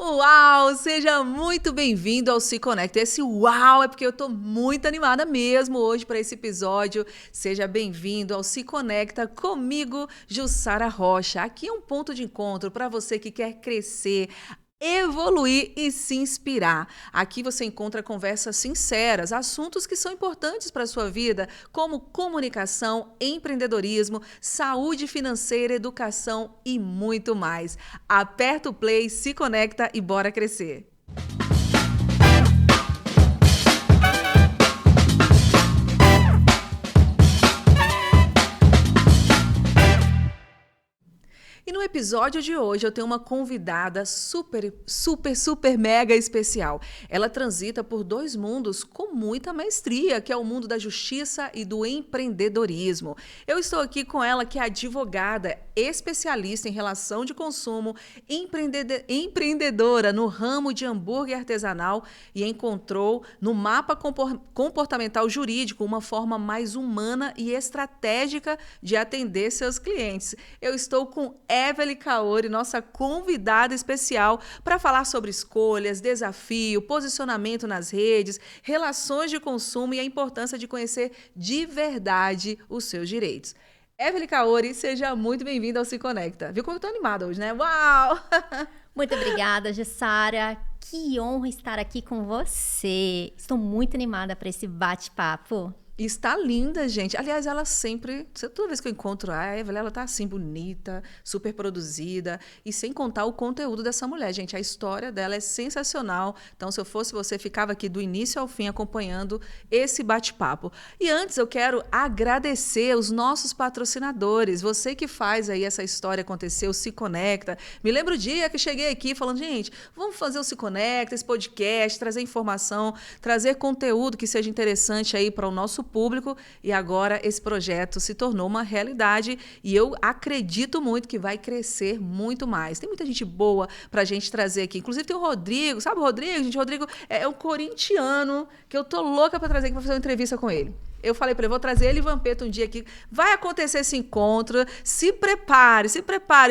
Uau! Seja muito bem-vindo ao Se Conecta. Esse uau é porque eu tô muito animada mesmo hoje para esse episódio. Seja bem-vindo ao Se Conecta comigo, Jussara Rocha. Aqui é um ponto de encontro para você que quer crescer, evoluir e se inspirar. Aqui você encontra conversas sinceras, assuntos que são importantes para a sua vida, como comunicação, empreendedorismo, saúde financeira, educação e muito mais. Aperta o play, se conecta e bora crescer. E no episódio de hoje eu tenho uma convidada super mega especial. Ela transita por dois mundos com muita maestria, que é o mundo da justiça e do empreendedorismo. Eu estou aqui com ela, que é advogada, especialista em relação de consumo, empreendedora no ramo de hambúrguer artesanal e encontrou no mapa comportamental jurídico uma forma mais humana e estratégica de atender seus clientes. Eu estou com Evelyn Kaori, nossa convidada especial, para falar sobre escolhas, desafio, posicionamento nas redes, relações de consumo e a importância de conhecer de verdade os seus direitos. Evelyn Kaori, seja muito bem-vinda ao Se Conecta. Viu como eu tô animada hoje, né? Uau! Muito obrigada, Jussara. Que honra estar aqui com você. Estou muito animada para esse bate-papo. Está linda, gente. Aliás, ela sempre... Toda vez que eu encontro a Evelyn, ela tá assim, bonita, super produzida. E sem contar o conteúdo dessa mulher, gente. A história dela é sensacional. Então, se eu fosse você, ficava aqui do início ao fim acompanhando esse bate-papo. E antes, eu quero agradecer os nossos patrocinadores. Você que faz aí essa história acontecer, o Se Conecta. Me lembro o dia que cheguei aqui falando, gente, vamos fazer o Se Conecta, esse podcast, trazer informação, trazer conteúdo que seja interessante aí para o nosso público, e agora esse projeto se tornou uma realidade e eu acredito muito que vai crescer muito mais. Tem muita gente boa pra gente trazer aqui, inclusive tem o Rodrigo, sabe o Rodrigo? Gente, o Rodrigo é um corintiano que eu tô louca pra trazer aqui pra fazer uma entrevista com ele. Eu falei para ele, vou trazer ele e Vampeta um dia aqui. Vai acontecer esse encontro. Se prepare,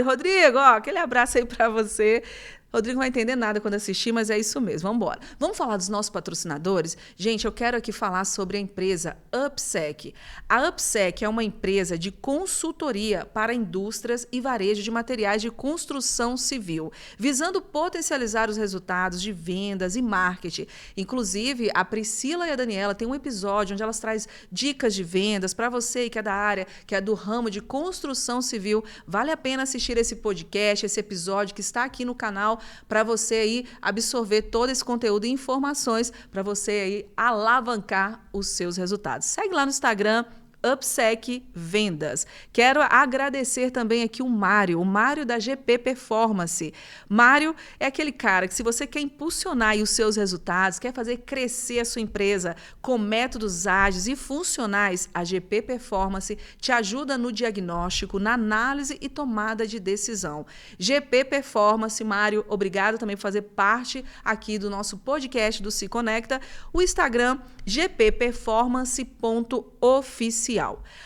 Rodrigo. Ó, aquele abraço aí para você. Rodrigo não vai entender nada quando assistir, mas é isso mesmo. Vamos embora. Vamos falar dos nossos patrocinadores? Gente, eu quero aqui falar sobre a empresa UpSec. A UpSec é uma empresa de consultoria para indústrias e varejo de materiais de construção civil, visando potencializar os resultados de vendas e marketing. Inclusive, a Priscila e a Daniela têm um episódio onde elas trazem dicas de vendas para você que é da área, que é do ramo de construção civil. Vale a pena assistir esse podcast, esse episódio que está aqui no canal, para você aí absorver todo esse conteúdo e informações para você aí alavancar os seus resultados. Segue lá no Instagram, UpSec Vendas. Quero agradecer também aqui o Mário da GP Performance. Mário é aquele cara que, se você quer impulsionar aí os seus resultados, quer fazer crescer a sua empresa com métodos ágeis e funcionais, a GP Performance te ajuda no diagnóstico, na análise e tomada de decisão. GP Performance, Mário, obrigado também por fazer parte aqui do nosso podcast do Se Conecta. O Instagram, gpperformance.oficial.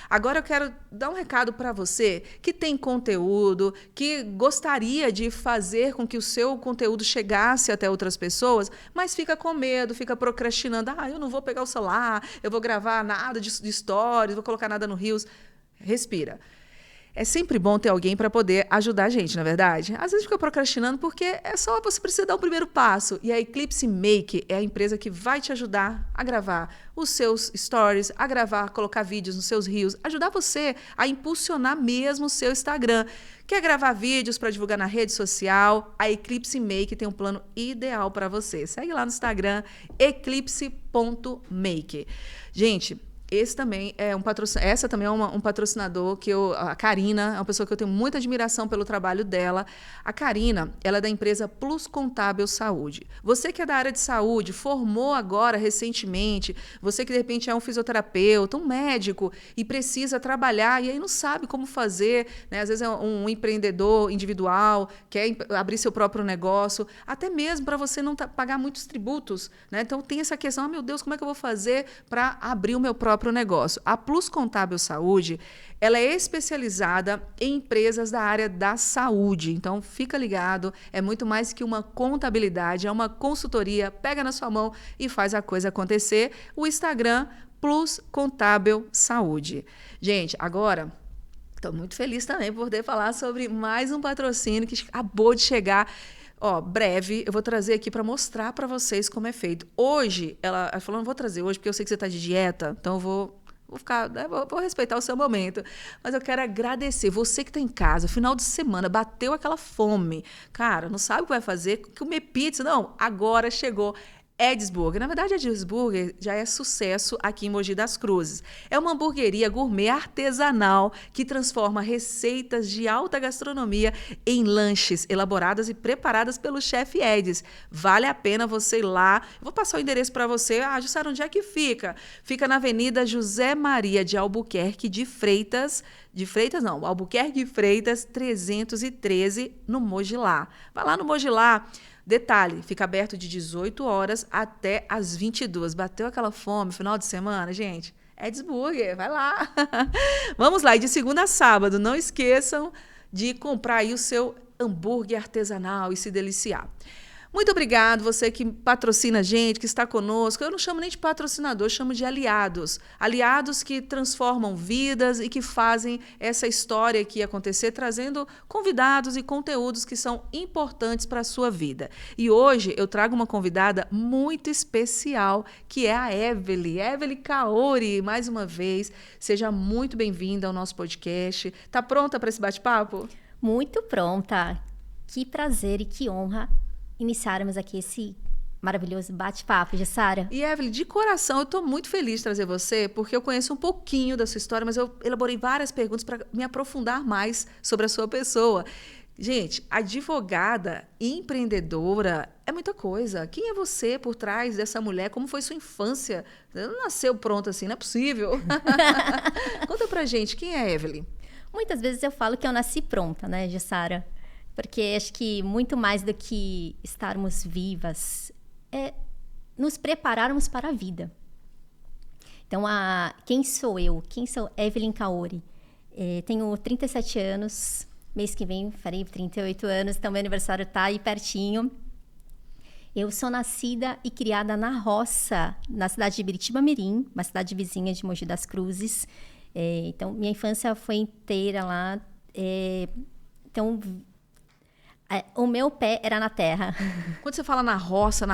Agora eu quero dar um recado para você que tem conteúdo, que gostaria de fazer com que o seu conteúdo chegasse até outras pessoas, mas fica com medo, fica procrastinando. Eu não vou pegar o celular, eu vou gravar nada de stories, vou colocar nada no Reels. Respira. É sempre bom ter alguém para poder ajudar a gente, não é verdade? Às vezes fica procrastinando porque é só você precisa dar o primeiro passo. E a Eclipse Make é a empresa que vai te ajudar a gravar os seus stories, a gravar, colocar vídeos nos seus reels, ajudar você a impulsionar mesmo o seu Instagram. Quer gravar vídeos para divulgar na rede social? A Eclipse Make tem um plano ideal para você. Segue lá no Instagram, eclipse.make. Gente, esse também é essa também é um patrocinador que a Karina, é uma pessoa que eu tenho muita admiração pelo trabalho dela. A Karina, ela é da empresa Plus Contábil Saúde. Você que é da área de saúde, formou agora recentemente, você que de repente é um fisioterapeuta, um médico e precisa trabalhar e aí não sabe como fazer, né? Às vezes é um empreendedor individual, quer abrir seu próprio negócio, até mesmo para você não pagar muitos tributos, né? Então tem essa questão, meu Deus, como é que eu vou fazer para abrir o meu próprio próprio negócio. A Plus Contábil Saúde, ela é especializada em empresas da área da saúde. Então, fica ligado, é muito mais que uma contabilidade, é uma consultoria, pega na sua mão e faz a coisa acontecer. O Instagram, Plus Contábil Saúde. Gente, agora, estou muito feliz também por poder falar sobre mais um patrocínio que acabou de chegar. Ó, breve, eu vou trazer aqui para mostrar para vocês como é feito. Hoje, ela falou, não vou trazer hoje, porque eu sei que você está de dieta, então eu vou ficar, né, vou respeitar o seu momento. Mas eu quero agradecer você que está em casa, final de semana, bateu aquela fome. Cara, não sabe o que vai fazer? Comer pizza? Não, agora chegou. Ed's Burger. Na verdade, Ed's Burger já é sucesso aqui em Mogi das Cruzes. É uma hamburgueria gourmet artesanal que transforma receitas de alta gastronomia em lanches elaboradas e preparadas pelo chefe Ed's. Vale a pena você ir lá. Eu vou passar o endereço para você. Ah, Jussara, onde é que fica? Fica na Avenida José Maria de Albuquerque de Freitas. Albuquerque de Freitas 313, no Mogilá. Vai lá no Mogilá. Detalhe, fica aberto de 18 horas até as 22. Bateu aquela fome, final de semana, gente? Ed's Burger, vai lá. Vamos lá, e de segunda a sábado, não esqueçam de comprar aí o seu hambúrguer artesanal e se deliciar. Muito obrigado, você que patrocina a gente, que está conosco. Eu não chamo nem de patrocinador, eu chamo de aliados. Aliados que transformam vidas e que fazem essa história aqui acontecer, trazendo convidados e conteúdos que são importantes para a sua vida. E hoje eu trago uma convidada muito especial, que é a Evelyn Kaori, mais uma vez. Seja muito bem-vinda ao nosso podcast. Está pronta para esse bate-papo? Muito pronta. Que prazer e que honra iniciarmos aqui esse maravilhoso bate-papo, Jussara. E, Evelyn, de coração, eu estou muito feliz de trazer você, porque eu conheço um pouquinho da sua história, mas eu elaborei várias perguntas para me aprofundar mais sobre a sua pessoa. Gente, advogada e empreendedora é muita coisa. Quem é você por trás dessa mulher? Como foi sua infância? Você não nasceu pronta assim, não é possível. Conta pra gente, quem é a Evelyn? Muitas vezes eu falo que eu nasci pronta, né, Jussara? Porque acho que muito mais do que estarmos vivas é nos prepararmos para a vida. Então, quem sou eu? Quem sou Evelyn Kaori? Tenho 37 anos, mês que vem farei 38 anos, então meu aniversário está aí pertinho. Eu sou nascida e criada na roça, na cidade de Biritiba-Mirim, uma cidade vizinha de Mogi das Cruzes. Então, minha infância foi inteira lá. Então, o meu pé era na terra. Quando você fala na roça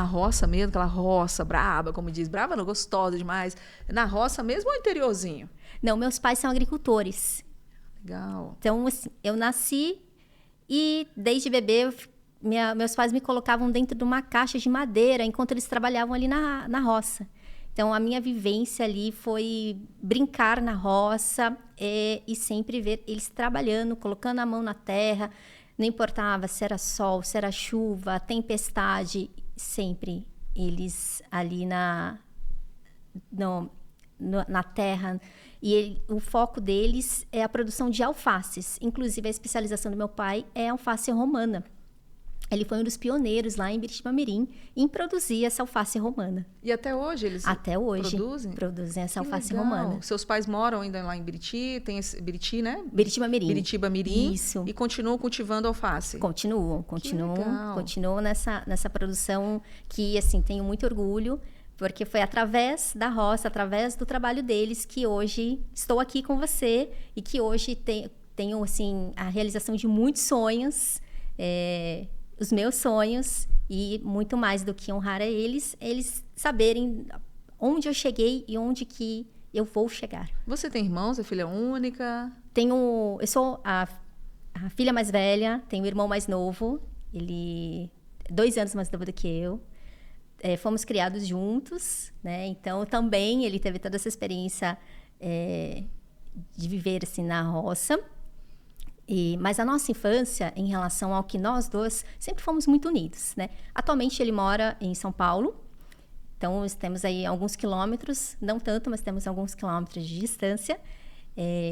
mesmo, aquela roça braba, como diz, braba não, gostosa demais. Na roça mesmo ou interiorzinho? Não, meus pais são agricultores. Legal. Então, assim, eu nasci e desde bebê, meus pais me colocavam dentro de uma caixa de madeira enquanto eles trabalhavam ali na roça. Então, a minha vivência ali foi brincar na roça e sempre ver eles trabalhando, colocando a mão na terra. Não importava se era sol, se era chuva, tempestade, sempre eles ali na terra. E o foco deles é a produção de alfaces. Inclusive, a especialização do meu pai é alface romana. Ele foi um dos pioneiros lá em Biritiba-Mirim em produzir essa alface romana. E até hoje eles produzem? Produzem essa alface legal. Romana. Seus pais moram ainda lá em Biriti, tem esse Biriti, né? Biritiba-Mirim. Biritiba-Mirim. Isso. E continuam cultivando alface. Continuam nessa produção que, assim, tenho muito orgulho, porque foi através da roça, através do trabalho deles que hoje estou aqui com você e que hoje tenho, assim, a realização de muitos sonhos, os meus sonhos, e muito mais do que honrar a eles saberem onde eu cheguei e onde que eu vou chegar. Você tem irmãos? É filha única? Eu sou a filha mais velha, tenho o irmão mais novo, ele é 2 anos mais novo do que eu. Fomos criados juntos, né? Então também ele teve toda essa experiência de viver assim na roça. Mas a nossa infância, em relação ao que nós dois, sempre fomos muito unidos, né? Atualmente ele mora em São Paulo, então temos aí alguns quilômetros, não tanto, mas temos alguns quilômetros de distância.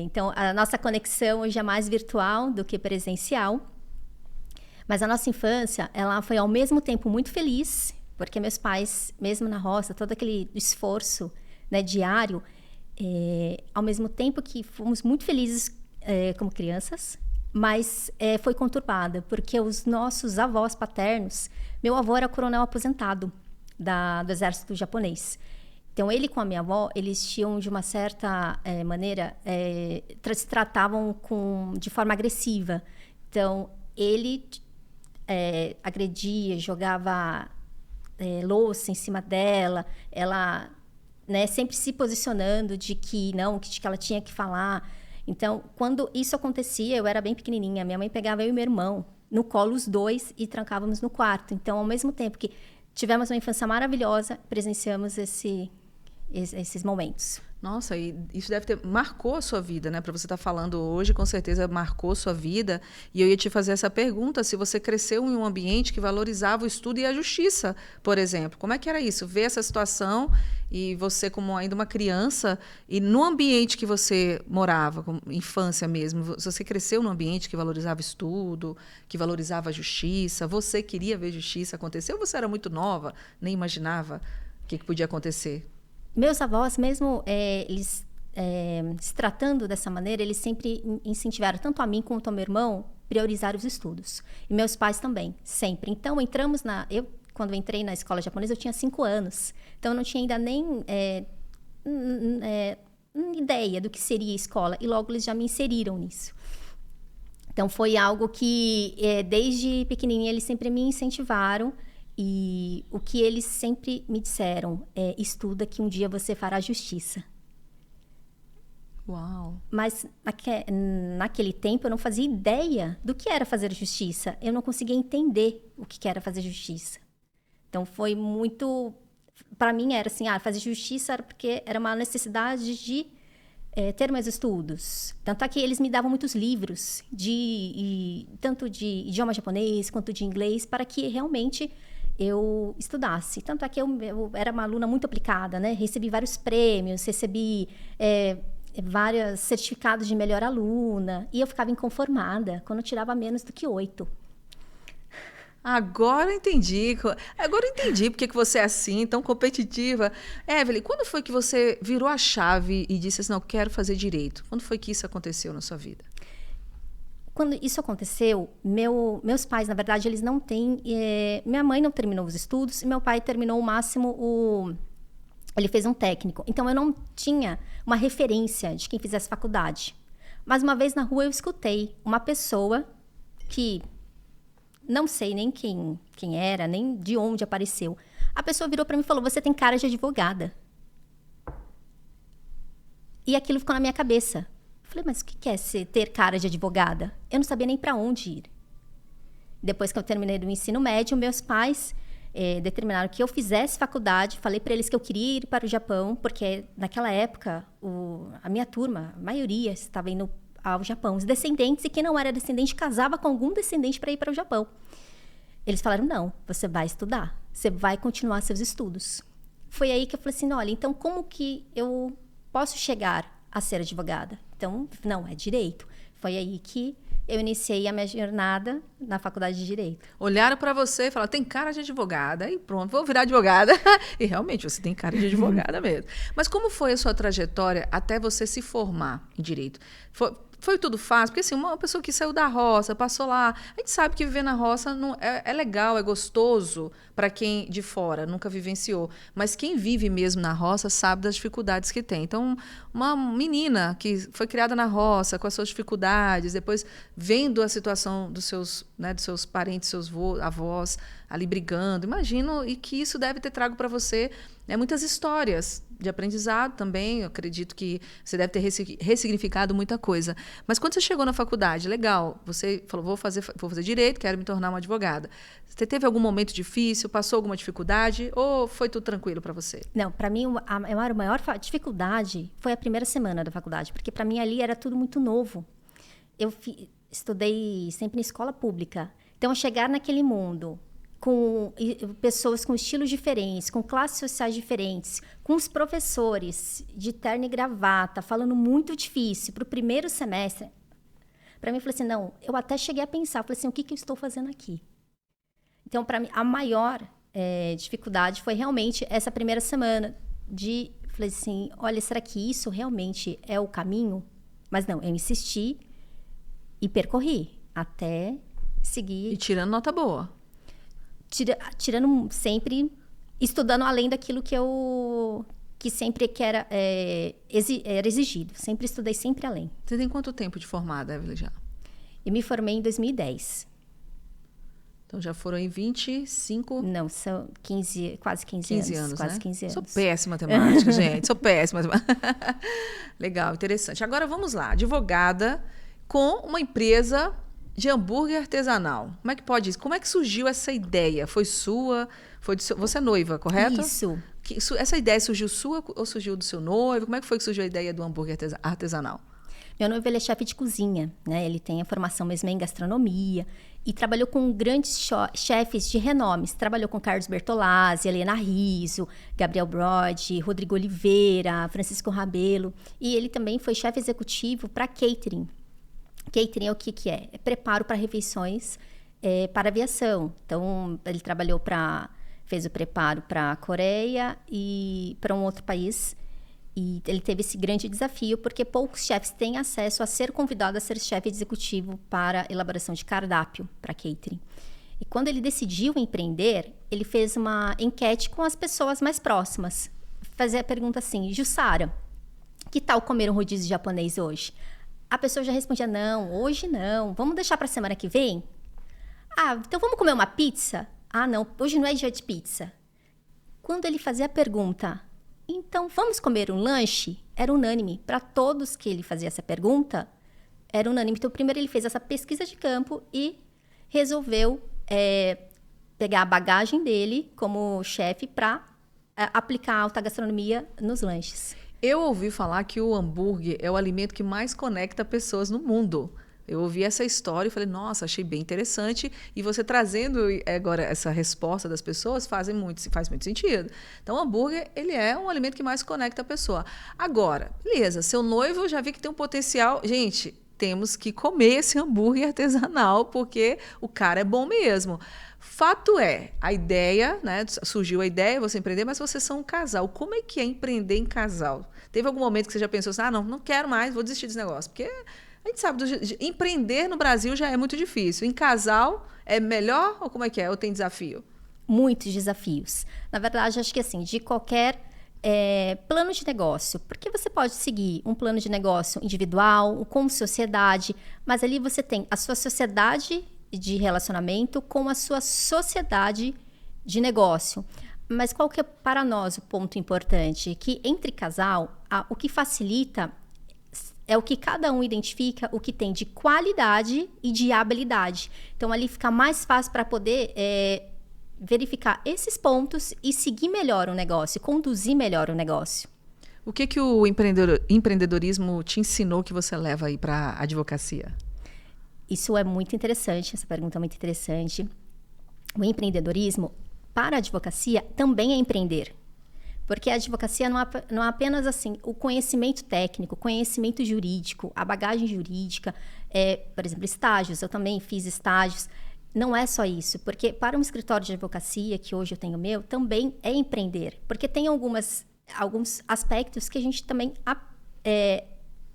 Então a nossa conexão hoje é mais virtual do que presencial. Mas a nossa infância, ela foi ao mesmo tempo muito feliz, porque meus pais, mesmo na roça, todo aquele esforço, né, diário, Ao mesmo tempo que fomos muito felizes como crianças, mas foi conturbada, porque os nossos avós paternos, meu avô era coronel aposentado do exército japonês. Então, ele com a minha avó, eles tinham, de uma certa maneira, se tratavam de forma agressiva. Então, ele agredia, jogava louça em cima dela, ela, né, sempre se posicionando de que ela tinha que falar. Então, quando isso acontecia, eu era bem pequenininha, minha mãe pegava eu e meu irmão no colo, os dois, e trancávamos no quarto. Então, ao mesmo tempo que tivemos uma infância maravilhosa, presenciamos esses momentos. Nossa, e isso marcou a sua vida, né? Para você estar falando hoje, com certeza marcou a sua vida. E eu ia te fazer essa pergunta, se você cresceu em um ambiente que valorizava o estudo e a justiça, por exemplo. Como é que era isso? Ver essa situação e você como ainda uma criança, e no ambiente que você morava, como infância mesmo, você cresceu num ambiente que valorizava estudo, que valorizava a justiça, você queria ver justiça acontecer, ou você era muito nova, nem imaginava o que podia acontecer? Meus avós, mesmo eles se tratando dessa maneira, eles sempre incentivaram, tanto a mim quanto ao meu irmão, priorizar os estudos. E meus pais também, sempre. Então, quando eu entrei na escola japonesa, eu tinha 5 anos. Então, eu não tinha ainda nem ideia do que seria a escola. E logo eles já me inseriram nisso. Então, foi algo que, desde pequenininha, eles sempre me incentivaram. E o que eles sempre me disseram é: estuda que um dia você fará justiça. Uau! Mas naquele tempo eu não fazia ideia do que era fazer justiça. Eu não conseguia entender o que era fazer justiça. Então foi muito... Para mim era assim, fazer justiça era porque era uma necessidade de ter mais estudos. Tanto é que eles me davam muitos livros, tanto de idioma japonês quanto de inglês, para que realmente eu estudasse. Tanto é que eu era uma aluna muito aplicada, né? Recebi vários prêmios, recebi vários certificados de melhor aluna, e eu ficava inconformada quando eu tirava menos do que 8. Agora eu entendi porque que você é assim, tão competitiva. Evelyn, quando foi que você virou a chave e disse assim, não, eu quero fazer direito? Quando foi que isso aconteceu na sua vida? Quando isso aconteceu, meus pais, na verdade, eles não têm... minha mãe não terminou os estudos e meu pai terminou o máximo ele fez um técnico. Então, eu não tinha uma referência de quem fizesse faculdade. Mas uma vez na rua eu escutei uma pessoa que não sei nem quem era, nem de onde apareceu. A pessoa virou para mim e falou: você tem cara de advogada. E aquilo ficou na minha cabeça. Falei, mas o que é ter cara de advogada? Eu não sabia nem para onde ir. Depois que eu terminei do ensino médio, meus pais determinaram que eu fizesse faculdade. Falei para eles que eu queria ir para o Japão, porque naquela época a minha turma, a maioria, estava indo ao Japão. Os descendentes, e quem não era descendente, casava com algum descendente para ir para o Japão. Eles falaram, não, você vai estudar. Você vai continuar seus estudos. Foi aí que eu falei assim, olha, então como que eu posso chegar a ser advogada? Então, não, é direito. Foi aí que eu iniciei a minha jornada na faculdade de Direito. Olharam para você e falaram, tem cara de advogada, e pronto, vou virar advogada. E realmente, você tem cara de advogada mesmo. Mas como foi a sua trajetória até você se formar em Direito? Foi tudo fácil? Porque assim, uma pessoa que saiu da roça, passou lá, a gente sabe que viver na roça não, é legal, é gostoso para quem de fora nunca vivenciou. Mas quem vive mesmo na roça sabe das dificuldades que tem. Então, uma menina que foi criada na roça, com as suas dificuldades, depois vendo a situação dos seus parentes, seus avós ali brigando, imagino, e que isso deve ter trago para você muitas histórias de aprendizado também. Eu acredito que você deve ter ressignificado muita coisa. Mas quando você chegou na faculdade, legal, você falou, vou fazer direito, quero me tornar uma advogada. Você teve algum momento difícil, passou alguma dificuldade, ou foi tudo tranquilo para você? Não, para mim a maior dificuldade foi a primeira semana da faculdade, porque para mim ali era tudo muito novo. Eu estudei sempre em escola pública, então chegar naquele mundo com pessoas com estilos diferentes, com classes sociais diferentes, com os professores de terno e gravata, falando muito difícil para o primeiro semestre. Para mim, eu falei assim, não, eu até cheguei a pensar, falei assim, o que eu estou fazendo aqui? Então, para mim, a maior dificuldade foi realmente essa primeira semana de Falei assim, olha, será que isso realmente é o caminho? Mas não, eu insisti e percorri até seguir. E tirando nota boa. Tirando sempre, estudando além daquilo que sempre era exigido. Sempre estudei sempre além. Você tem quanto tempo de formada, Evelyn, já? Eu me formei em 2010. Então já foram em 25... Não, são 15, quase 15 anos. Quase né? 15 anos. Sou péssima matemática, gente. Sou péssima matemática. Legal, interessante. Agora vamos lá. Advogada com uma empresa de hambúrguer artesanal. Como é que pode isso? Como é que surgiu essa ideia? Foi sua? Você é noiva, correto? Isso. Essa ideia surgiu sua ou surgiu do seu noivo? Como é que foi que surgiu a ideia do hambúrguer artesanal? Meu noivo, ele é chefe de cozinha, né? Ele tem a formação mesmo em gastronomia e trabalhou com grandes chefes de renomes. Trabalhou com Carlos Bertolazzi, Helena Rizzo, Gabriel Brode, Rodrigo Oliveira, Francisco Rabelo. E ele também foi chefe executivo para catering. Catering é o que é? É preparo para refeições para aviação. Então, ele fez o preparo para a Coreia e para um outro país. E ele teve esse grande desafio, porque poucos chefes têm acesso a ser convidado a ser chefe executivo para elaboração de cardápio, para catering. E quando ele decidiu empreender, ele fez uma enquete com as pessoas mais próximas. Fazia a pergunta assim, Jussara, que tal comer um rodízio japonês hoje? A pessoa já respondia, não, hoje não, vamos deixar para a semana que vem? Ah, então vamos comer uma pizza? Ah, não, hoje não é dia de pizza. Quando ele fazia a pergunta, então vamos comer um lanche? Era unânime. Para todos que ele fazia essa pergunta, era unânime. Então, primeiro ele fez essa pesquisa de campo e resolveu pegar a bagagem dele como chefe para aplicar a alta gastronomia nos lanches. Eu ouvi falar que o hambúrguer é o alimento que mais conecta pessoas no mundo. Eu ouvi essa história e falei, nossa, achei bem interessante. E você trazendo agora essa resposta das pessoas faz muito sentido. Então, o hambúrguer, ele é um alimento que mais conecta a pessoa. Agora, beleza, seu noivo eu já vi que tem um potencial. Gente, temos que comer esse hambúrguer artesanal, porque o cara é bom mesmo. Fato é, a ideia, né? Surgiu a ideia, você empreender, mas vocês são um casal. Como é que é empreender em casal? Teve algum momento que você já pensou assim, não quero mais, vou desistir desse negócio? Porque a gente sabe, empreender no Brasil já é muito difícil. Em casal, é melhor ou como é que é? Ou tem desafio? Muitos desafios. Na verdade, acho que assim, de qualquer plano de negócio. Porque você pode seguir um plano de negócio individual, como sociedade, mas ali você tem a sua sociedade de relacionamento com a sua sociedade de negócio. Mas qual que é para nós o ponto importante? Que entre casal, o que facilita é o que cada um identifica, o que tem de qualidade e de habilidade. Então, ali fica mais fácil para poder verificar esses pontos e seguir melhor o negócio, conduzir melhor o negócio. O que o empreendedorismo te ensinou que você leva aí para a advocacia? Isso é muito interessante, essa pergunta é muito interessante. O empreendedorismo, para a advocacia, também é empreender. Porque a advocacia não é apenas assim, o conhecimento técnico, o conhecimento jurídico, a bagagem jurídica, por exemplo, estágios, eu também fiz estágios. Não é só isso, porque para um escritório de advocacia, que hoje eu tenho meu, também é empreender. Porque tem alguns aspectos que a gente também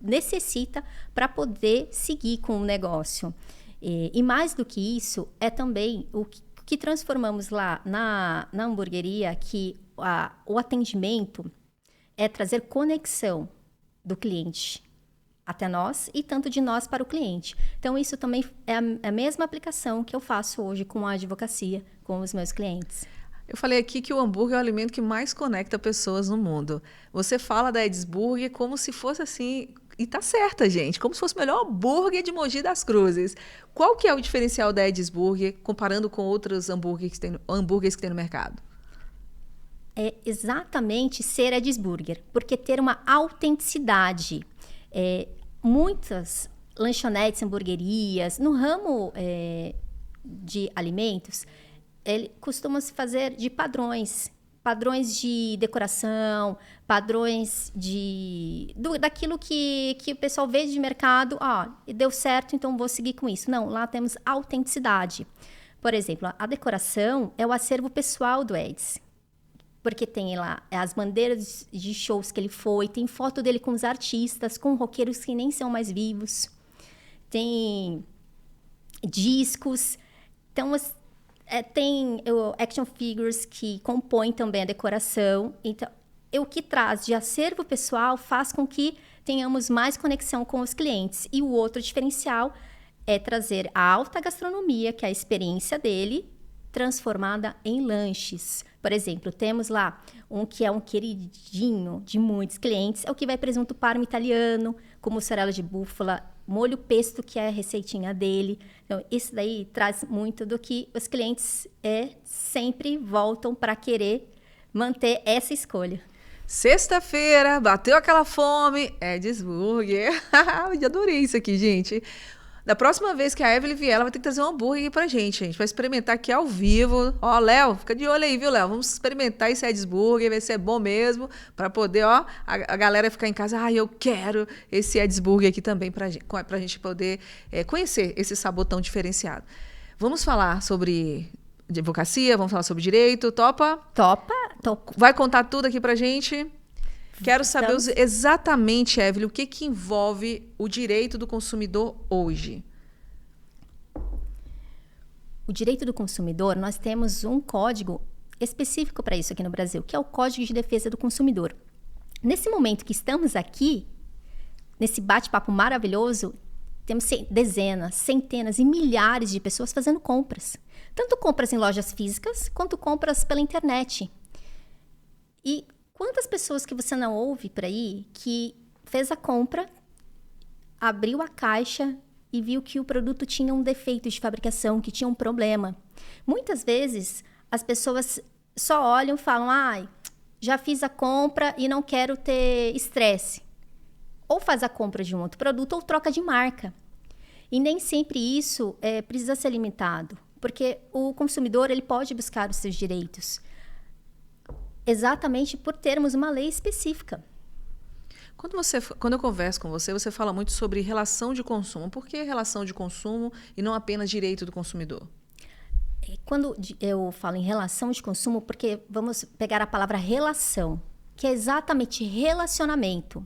necessita para poder seguir com o negócio. E mais do que isso, é também o que transformamos lá na hamburgueria, que o atendimento é trazer conexão do cliente até nós e tanto de nós para o cliente. Então, isso também é a mesma aplicação que eu faço hoje com a advocacia, com os meus clientes. Eu falei aqui que o hambúrguer é o alimento que mais conecta pessoas no mundo. Você fala da Edis Burger como se fosse assim... E tá certa, gente. Como se fosse o melhor hambúrguer de Mogi das Cruzes. Qual que é o diferencial da Edis Burger comparando com outros hambúrgueres que tem no mercado? É exatamente ser Edis Burger, porque ter uma autenticidade. Muitas lanchonetes, hamburguerias, no ramo de alimentos, costumam se fazer de padrões de decoração, padrões daquilo que o pessoal vê de mercado, deu certo, então vou seguir com isso. Não, lá temos autenticidade. Por exemplo, a decoração é o acervo pessoal do Edis. porque tem lá as bandeiras de shows que ele foi, tem foto dele com os artistas, com roqueiros que nem são mais vivos, tem discos, então tem action figures que compõem também a decoração. Então, o que traz de acervo pessoal faz com que tenhamos mais conexão com os clientes. E o outro diferencial é trazer a alta gastronomia, que é a experiência dele, transformada em lanches. Por exemplo, temos lá um que é um queridinho de muitos clientes, é o que vai presunto parma italiano, com mussarela de búfala, molho pesto, que é a receitinha dele. Então, isso daí traz muito do que os clientes sempre voltam para querer manter essa escolha. Sexta-feira, bateu aquela fome, Ed's Burger. Eu adorei isso aqui, gente. Da próxima vez que a Evelyn vier, ela vai ter que trazer um hambúrguer aqui pra gente. A gente vai experimentar aqui ao vivo. Ó, Léo, fica de olho aí, viu, Léo? Vamos experimentar esse Ed's Burger, ver se é bom mesmo, pra poder, ó, a galera ficar em casa. Eu quero esse Ed's Burger aqui também pra gente poder conhecer esse sabor tão diferenciado. Vamos falar sobre advocacia, vamos falar sobre direito. Topa? Topa. Vai contar tudo aqui pra gente? Quero saber exatamente, Evelyn, o que envolve o direito do consumidor hoje. O direito do consumidor, nós temos um código específico para isso aqui no Brasil, que é o Código de Defesa do Consumidor. Nesse momento que estamos aqui, nesse bate-papo maravilhoso, temos dezenas, centenas e milhares de pessoas fazendo compras. Tanto compras em lojas físicas, quanto compras pela internet. E quantas pessoas que você não ouve por aí que fez a compra, abriu a caixa e viu que o produto tinha um defeito de fabricação, que tinha um problema. Muitas vezes, as pessoas só olham e falam, já fiz a compra e não quero ter estresse. Ou faz a compra de um outro produto ou troca de marca. E nem sempre isso precisa ser limitado, porque o consumidor ele pode buscar os seus direitos. Exatamente por termos uma lei específica. Quando eu converso com você, você fala muito sobre relação de consumo. Por que relação de consumo e não apenas direito do consumidor? Quando eu falo em relação de consumo, porque vamos pegar a palavra relação, que é exatamente relacionamento.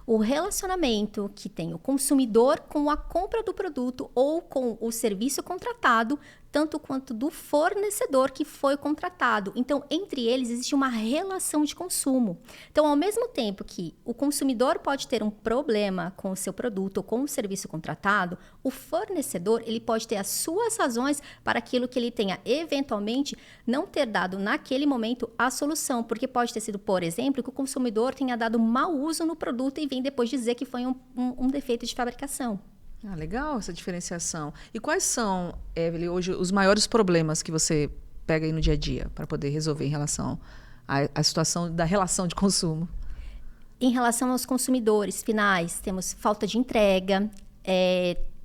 O relacionamento que tem o consumidor com a compra do produto ou com o serviço contratado, tanto quanto do fornecedor que foi contratado. Então, entre eles existe uma relação de consumo. Então, ao mesmo tempo que o consumidor pode ter um problema com o seu produto ou com o serviço contratado, o fornecedor ele pode ter as suas razões para aquilo que ele tenha eventualmente não ter dado naquele momento a solução, porque pode ter sido, por exemplo, que o consumidor tenha dado mau uso no produto e vem depois dizer que foi um defeito de fabricação. Legal essa diferenciação. E quais são, Evelyn, hoje os maiores problemas que você pega aí no dia a dia para poder resolver em relação à situação da relação de consumo? Em relação aos consumidores finais, temos falta de entrega,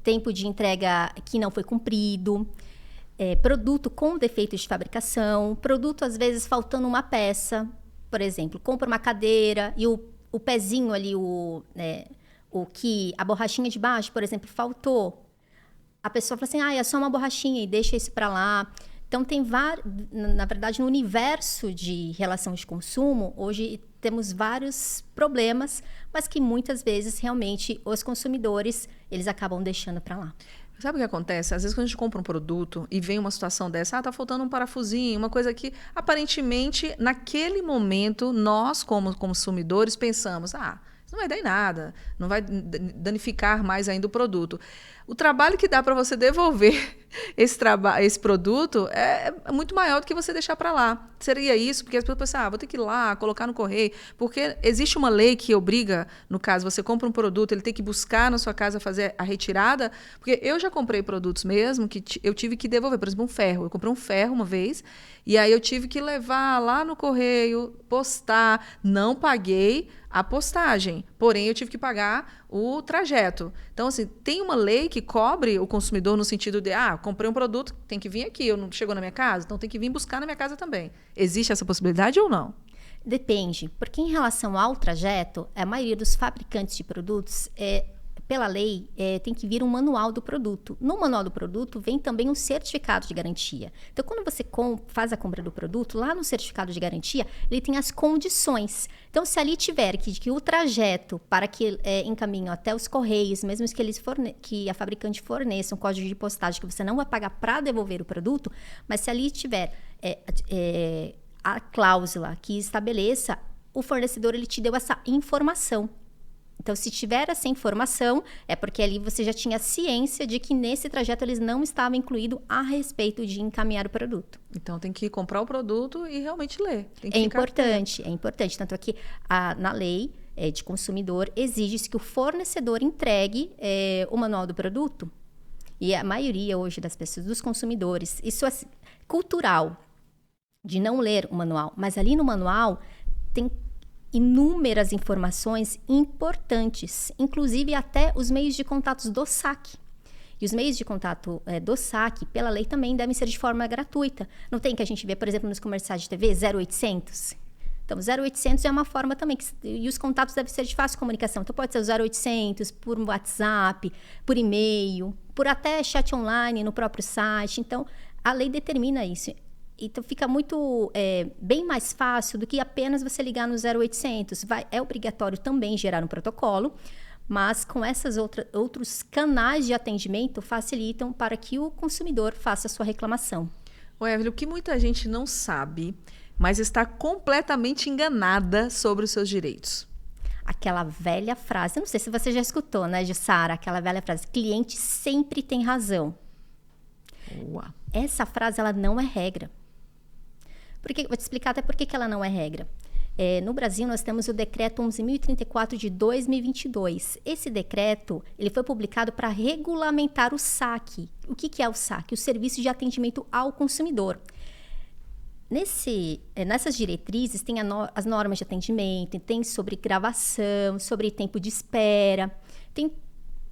tempo de entrega que não foi cumprido, produto com defeito de fabricação, produto às vezes faltando uma peça. Por exemplo, compra uma cadeira e o pezinho ali, a borrachinha de baixo, por exemplo, faltou. A pessoa fala assim, é só uma borrachinha e deixa isso para lá. Então, na verdade, no universo de relação de consumo, hoje temos vários problemas, mas que muitas vezes, realmente, os consumidores, eles acabam deixando para lá. Sabe o que acontece? Às vezes, quando a gente compra um produto e vem uma situação dessa, tá faltando um parafusinho, uma coisa que, aparentemente, naquele momento, nós, como consumidores, pensamos, isso não vai dar em nada, não vai danificar mais ainda o produto. O trabalho que dá para você devolver esse produto é muito maior do que você deixar para lá. Seria isso, porque as pessoas pensam, vou ter que ir lá, colocar no correio, porque existe uma lei que obriga, no caso, você compra um produto, ele tem que buscar na sua casa fazer a retirada, porque eu já comprei produtos mesmo que eu tive que devolver, por exemplo, um ferro. Eu comprei um ferro uma vez, e aí eu tive que levar lá no correio, postar, não paguei a postagem, porém eu tive que pagar o trajeto. Então, assim, tem uma lei que cobre o consumidor no sentido de, comprei um produto, tem que vir aqui, não chegou na minha casa, então tem que vir buscar na minha casa também. Existe essa possibilidade ou não? Depende, porque em relação ao trajeto, a maioria dos fabricantes de produtos pela lei, tem que vir um manual do produto. No manual do produto vem também um certificado de garantia. Então, quando você faz a compra do produto, lá no certificado de garantia, ele tem as condições. Então, se ali tiver que o trajeto para que encaminhe até os correios, mesmo que a fabricante forneça um código de postagem que você não vai pagar para devolver o produto, mas se ali tiver a cláusula que estabeleça, o fornecedor ele te deu essa informação. Então, se tiver essa informação, é porque ali você já tinha ciência de que nesse trajeto eles não estavam incluídos a respeito de encaminhar o produto. Então, tem que comprar o produto e realmente ler. É importante. Tanto é que na lei de consumidor exige-se que o fornecedor entregue o manual do produto. E a maioria hoje das pessoas, dos consumidores, isso é cultural, de não ler o manual. Mas ali no manual tem inúmeras informações importantes, inclusive até os meios de contatos do saque. E os meios de contato do saque, pela lei, também devem ser de forma gratuita. Não tem que a gente vê, por exemplo, nos comerciais de TV, 0800? Então, 0800 é uma forma também, e os contatos devem ser de fácil comunicação. Então, pode ser o 0800 por WhatsApp, por e-mail, por até chat online no próprio site. Então, a lei determina isso. Então, fica muito bem mais fácil do que apenas você ligar no 0800. É obrigatório também gerar um protocolo, mas com esses outros canais de atendimento facilitam para que o consumidor faça a sua reclamação. Evelyn, o que muita gente não sabe, mas está completamente enganada sobre os seus direitos. Aquela velha frase, eu não sei se você já escutou, né, Jussara? Aquela velha frase, cliente sempre tem razão. Boa. Essa frase, ela não é regra. Vou te explicar até por que ela não é regra. No Brasil, nós temos o decreto 11.034 de 2022. Esse decreto ele foi publicado para regulamentar o SAC. O que é o SAC? O Serviço de Atendimento ao Consumidor. Nessas diretrizes tem as normas de atendimento, tem sobre gravação, sobre tempo de espera, tem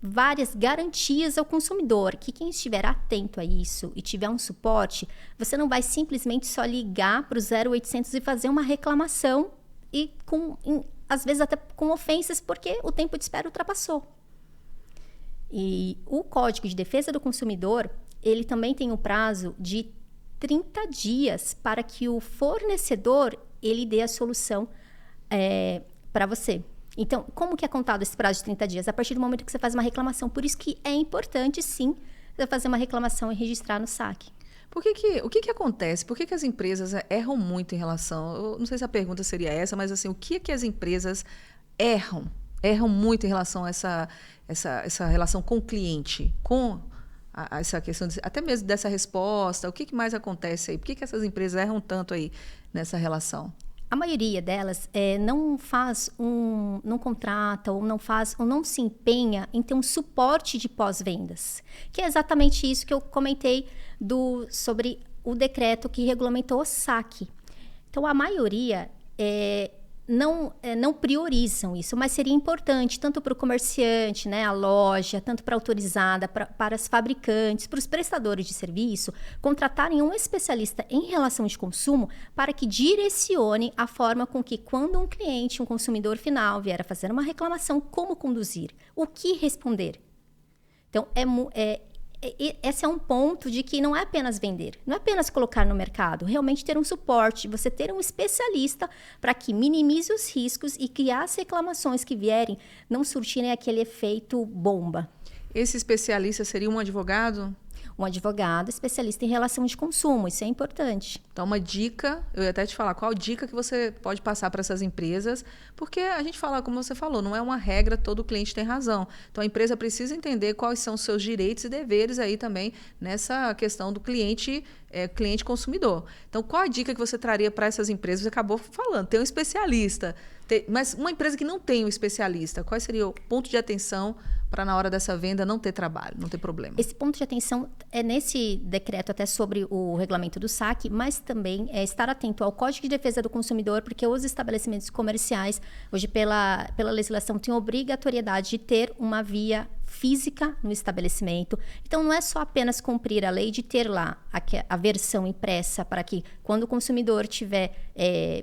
várias garantias ao consumidor, que quem estiver atento a isso e tiver um suporte, você não vai simplesmente só ligar para o 0800 e fazer uma reclamação e às vezes até com ofensas, porque o tempo de espera ultrapassou. E o Código de Defesa do Consumidor, ele também tem um prazo de 30 dias para que o fornecedor ele dê a solução para você. Então, como que é contado esse prazo de 30 dias? A partir do momento que você faz uma reclamação. Por isso que é importante, sim, você fazer uma reclamação e registrar no SAC. O que acontece? Por que as empresas erram muito em relação... Eu não sei se a pergunta seria essa, mas assim, o que as empresas erram? Erram muito em relação a essa relação com o cliente, com essa questão, até mesmo dessa resposta. O que mais acontece aí? Por que essas empresas erram tanto aí nessa relação? A maioria delas não contrata ou não se empenha em ter um suporte de pós-vendas, que é exatamente isso que eu comentei sobre o decreto que regulamentou o SAC. Então, a maioria não priorizam isso, mas seria importante tanto para o comerciante, né, a loja, tanto para a autorizada, para as fabricantes, para os prestadores de serviço, contratarem um especialista em relação de consumo para que direcione a forma com que, quando um cliente, um consumidor final, vier a fazer uma reclamação, como conduzir, o que responder. Então, esse é um ponto de que não é apenas vender, não é apenas colocar no mercado, realmente ter um suporte, você ter um especialista para que minimize os riscos e que as reclamações que vierem não surtirem aquele efeito bomba. Esse especialista seria um advogado? Um advogado especialista em relação de consumo, isso é importante. Então, uma dica, eu ia até te falar, qual dica que você pode passar para essas empresas? Porque a gente fala, como você falou, não é uma regra, todo cliente tem razão. Então, a empresa precisa entender quais são os seus direitos e deveres aí também nessa questão do cliente consumidor. Então, qual a dica que você traria para essas empresas? Você acabou falando, tem um especialista, mas uma empresa que não tem um especialista, qual seria o ponto de atenção para na hora dessa venda não ter trabalho, não ter problema? Esse ponto de atenção é nesse decreto até sobre o regulamento do SAC, mas também é estar atento ao Código de Defesa do Consumidor, porque os estabelecimentos comerciais, hoje pela legislação, têm obrigatoriedade de ter uma via física no estabelecimento. Então, não é só apenas cumprir a lei de ter lá a versão impressa para que, quando o consumidor tiver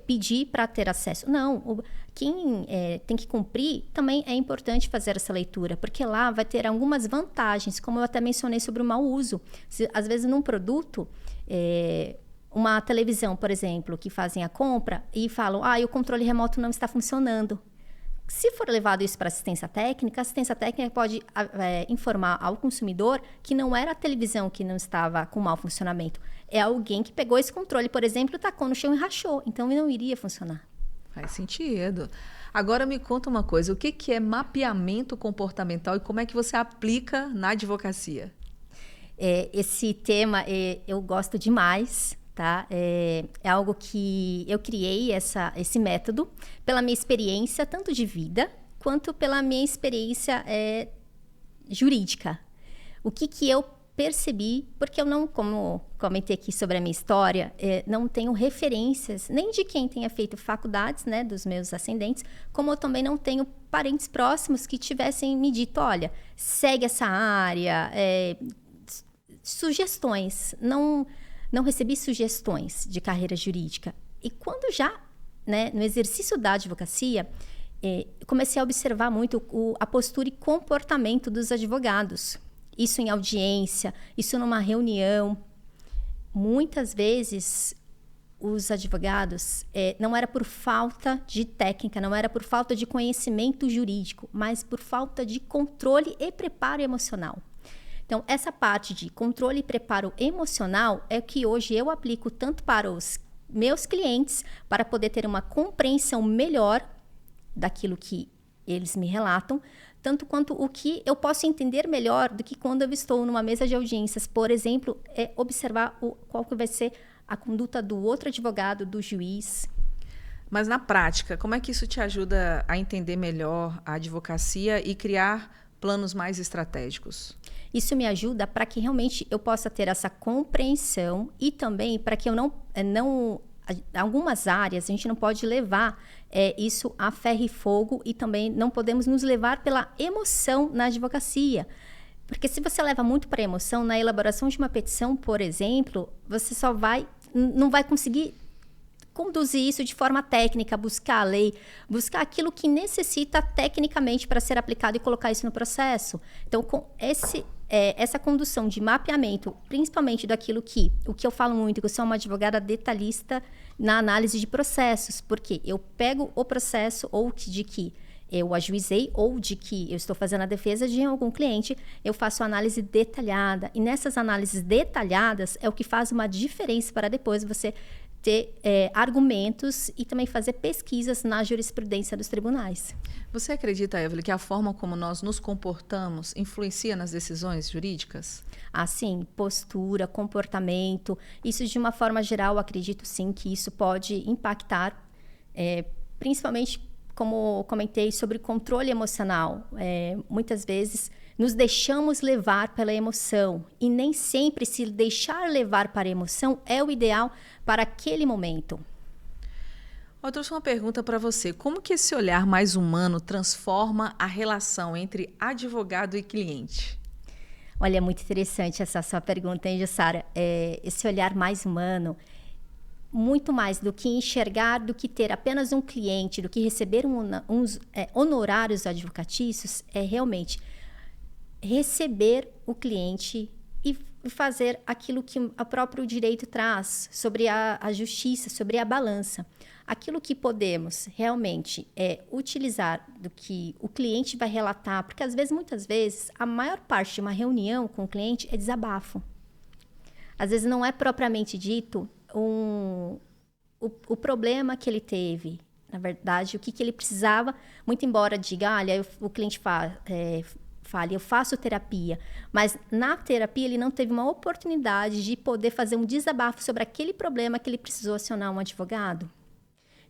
pedir para ter acesso. Não, quem tem que cumprir, também é importante fazer essa leitura, porque lá vai ter algumas vantagens, como eu até mencionei sobre o mau uso. Às vezes, num produto, uma televisão, por exemplo, que fazem a compra e falam, o controle remoto não está funcionando. Se for levado isso para a assistência técnica pode informar ao consumidor que não era a televisão que não estava com mau funcionamento. É alguém que pegou esse controle, por exemplo, tacou no chão e rachou. Então, ele não iria funcionar. Faz sentido. Agora me conta uma coisa, o que é mapeamento comportamental e como é que você aplica na advocacia? Esse tema eu gosto demais. Tá? É algo que eu criei esse método pela minha experiência, tanto de vida, quanto pela minha experiência jurídica. O que eu percebi, porque eu não, como comentei aqui sobre a minha história, não tenho referências, nem de quem tenha feito faculdades, né, dos meus ascendentes, como eu também não tenho parentes próximos que tivessem me dito, olha, segue essa área, sugestões, não recebi sugestões de carreira jurídica. E quando já, né, no exercício da advocacia, comecei a observar muito a postura e comportamento dos advogados. Isso em audiência, isso numa reunião. Muitas vezes, os advogados, não era por falta de técnica, não era por falta de conhecimento jurídico, mas por falta de controle e preparo emocional. Então, essa parte de controle e preparo emocional é o que hoje eu aplico tanto para os meus clientes, para poder ter uma compreensão melhor daquilo que eles me relatam, tanto quanto o que eu posso entender melhor do que quando eu estou numa mesa de audiências, por exemplo, observar qual que vai ser a conduta do outro advogado, do juiz. Mas na prática, como é que isso te ajuda a entender melhor a advocacia e criar planos mais estratégicos? Isso me ajuda para que realmente eu possa ter essa compreensão e também para que eu não algumas áreas a gente não pode levar isso a ferro e fogo e também não podemos nos levar pela emoção na advocacia. Porque se você leva muito para a emoção, na elaboração de uma petição, por exemplo, você não vai conseguir conduzir isso de forma técnica, buscar a lei, buscar aquilo que necessita tecnicamente para ser aplicado e colocar isso no processo. Então, com essa condução de mapeamento, principalmente daquilo o que eu falo muito, que eu sou uma advogada detalhista na análise de processos, porque eu pego o processo ou de que eu ajuizei ou de que eu estou fazendo a defesa de algum cliente, eu faço análise detalhada. E nessas análises detalhadas é o que faz uma diferença para depois você ter argumentos e também fazer pesquisas na jurisprudência dos tribunais. Você acredita, Evelyn, que a forma como nós nos comportamos influencia nas decisões jurídicas? Sim, postura, comportamento, isso de uma forma geral, acredito sim que isso pode impactar, principalmente como comentei sobre controle emocional. Muitas vezes nos deixamos levar pela emoção e nem sempre se deixar levar para a emoção é o ideal para aquele momento. Eu trouxe uma pergunta para você. Como que esse olhar mais humano transforma a relação entre advogado e cliente? Olha, é muito interessante essa sua pergunta, hein, Jussara? Esse olhar mais humano, muito mais do que enxergar, do que ter apenas um cliente, do que receber uns honorários advocatícios, é realmente receber o cliente e fazer aquilo que o próprio direito traz sobre a justiça, sobre a balança. Aquilo que podemos realmente utilizar do que o cliente vai relatar, porque muitas vezes, a maior parte de uma reunião com o cliente é desabafo. Às vezes não é propriamente dito o problema que ele teve, na verdade, o que ele precisava, muito embora diga, olha, o cliente fale, eu faço terapia, mas na terapia ele não teve uma oportunidade de poder fazer um desabafo sobre aquele problema que ele precisou acionar um advogado.